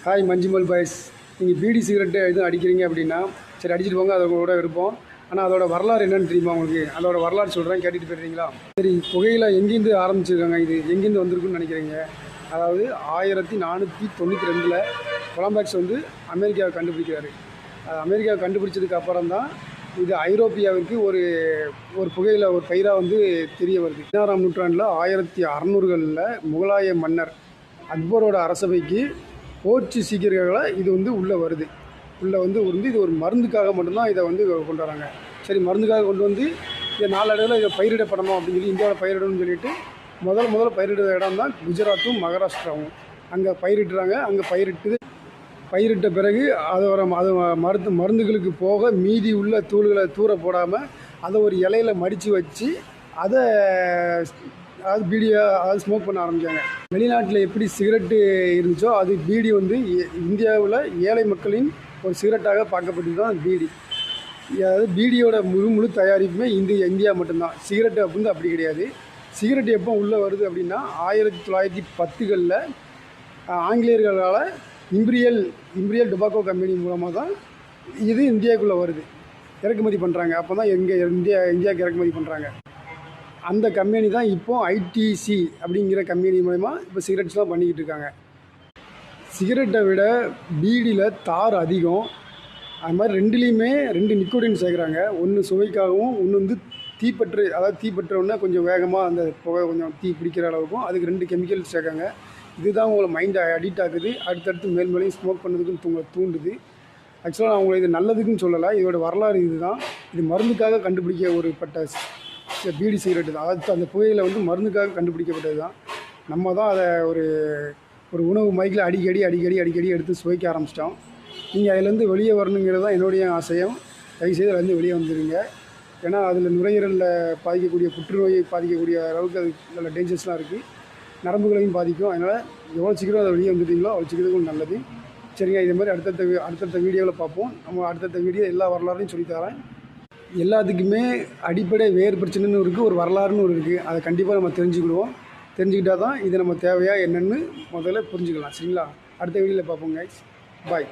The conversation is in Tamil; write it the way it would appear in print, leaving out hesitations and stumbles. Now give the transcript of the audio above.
Hi Manjummel boys. நீங்கள் பீடி சிகரெட்டு எதுவும் அடிக்கிறீங்க அப்படின்னா சரி அடிச்சுட்டு போங்க, அதை கூட விருப்பம். ஆனால் அதோட வரலாறு என்னென்னு தெரியுமா உங்களுக்கு? அதோட வரலாறு சொல்கிறேன், கேட்டுட்டு போயிடுறீங்களா? சரி, புகையில எங்கேருந்து ஆரம்பிச்சிருக்காங்க, இது எங்கேருந்து வந்திருக்குன்னு நினைக்கிறீங்க? அதாவது 1492 கொலம்பஸ் வந்து அமெரிக்காவை கண்டுபிடிக்கிறாரு. அமெரிக்காவை கண்டுபிடிச்சதுக்கு அப்புறம் தான் இது ஐரோப்பியாவுக்கு ஒரு புகையில ஒரு பயிராக வந்து தெரிய வருது. 16ஆம் நூற்றாண்டில் 1600களில் முகலாய மன்னர் அக்பரோட அரசவைக்கு போர்ச்சுகீசியர்களை இது வந்து உள்ளே வருது. உள்ளே வந்து இது ஒரு மருந்துக்காக மட்டும்தான் இதை வந்து கொண்டு வராங்க. சரி, மருந்துக்காக கொண்டு வந்து இதை நாளடைவில் இதை பயிரிடப்படணும் அப்படின்னு சொல்லி இந்தியாவில் பயிரிடணும்னு சொல்லிட்டு முதல்ல பயிரிடுற இடம் தான் குஜராத்தும் மகாராஷ்டிராவும். அங்கே பயிரிட்டுறாங்க. அங்கே பயிரிட்ட பிறகு அது மருந்துகளுக்கு போக மீதி உள்ள தூள்களை தூர போடாமல் அதை ஒரு இலையில மடித்து வச்சு அதை பீடியாக ஸ்மோக் பண்ண ஆரம்பித்தாங்க. வெளிநாட்டில் எப்படி சிகரெட்டு இருந்துச்சோ அது பீடி வந்து இந்தியாவில் ஏழை மக்களின் ஒரு சிகரெட்டாக பார்க்கப்பட்டு தான் பீடி. அதாவது பீடியோட முழு தயாரிப்புமே இந்தியா மட்டும்தான். சிகரெட்டு அப்படின்னு அப்படி கிடையாது. சிகரெட் எப்போ உள்ளே வருது அப்படின்னா 1910களில் ஆங்கிலேயர்களால் இம்பீரியல் டொபாக்கோ கம்பெனி மூலமாக தான் இது இந்தியாவுக்குள்ளே வருது, இறக்குமதி பண்ணுறாங்க. அப்போ தான் இந்தியாவுக்கு இறக்குமதி பண்ணுறாங்க. அந்த கம்பெனி தான் இப்போது ஐடிசி அப்படிங்கிற கம்பெனி மூலமா இப்போ சிகரெட்ஸ்லாம் பண்ணிக்கிட்டு இருக்காங்க. சிகரெட்டை விட பீடியில் தார் அதிகம். அது மாதிரி ரெண்டுலேயுமே 2 நிக்கோட்டின் சேர்க்குறாங்க. ஒன்று சுவைக்காகவும், ஒன்று வந்து தீப்பற்றோன்னா கொஞ்சம் வேகமாக அந்த புகை கொஞ்சம் தீ பிடிக்கிற அளவுக்கும் அதுக்கு 2 கெமிக்கல்ஸ் சேர்க்காங்க. இதுதான் உங்களை மைண்டை அடிக்ட் ஆகுது. அடுத்தடுத்து மேலையும் ஸ்மோக் பண்ணதுக்குன்னு தூண்டுது. ஆக்சுவலாக நான் உங்களை இது நல்லதுக்குன்னு சொல்லலை. இதோட வரலாறு இதுதான். இது மருந்துக்காக கண்டுபிடிக்கப்பட்ட பீடி சிகரெட்டு தான். அதாவது அந்த புகையில வந்து மருந்துக்காக கண்டுபிடிக்கப்பட்டது தான். நம்ம தான் அதை ஒரு உணவு மைக்கில் அடிக்கடி எடுத்து சுவைக்க ஆரம்பிச்சிட்டோம். நீங்கள் அதிலேருந்து வெளியே வரணுங்கிறது தான் என்னுடைய ஆசையம். தயவுசெய்து அதிலேருந்து வெளியே வந்துடுங்க. ஏன்னா அதில் நுரையீரலில் பாதிக்கக்கூடிய புற்றுநோயை பாதிக்கக்கூடிய அளவுக்கு அது நல்ல டேஞ்சர்ஸ்லாம் இருக்குது. நரம்புகளையும் பாதிக்கும். அதனால் எவ்வளோ சீக்கிரம் அதை வெளியே வந்துட்டீங்களோ அவ்வளோ சீக்கிரம் நல்லது. சரிங்க, இதே மாதிரி அடுத்தடுத்த வீடியோவில் பார்ப்போம். நம்ம அடுத்தடுத்த வீடியோ எல்லா வரலாறையும் சொல்லித்தரேன். எல்லாத்துக்குமே அடிப்படை வேறு பிரச்சனைன்னு இருக்குது, ஒரு வரலாறுன்னு இருக்குது. அதை கண்டிப்பாக நம்ம தெரிஞ்சுக்கிட்டால் தான் இது நம்ம தேவையாக என்னென்னு முதல்ல புரிஞ்சுக்கலாம். சரிங்களா? அடுத்த வீடியோவில் பார்ப்போம் கைஸ். பாய்.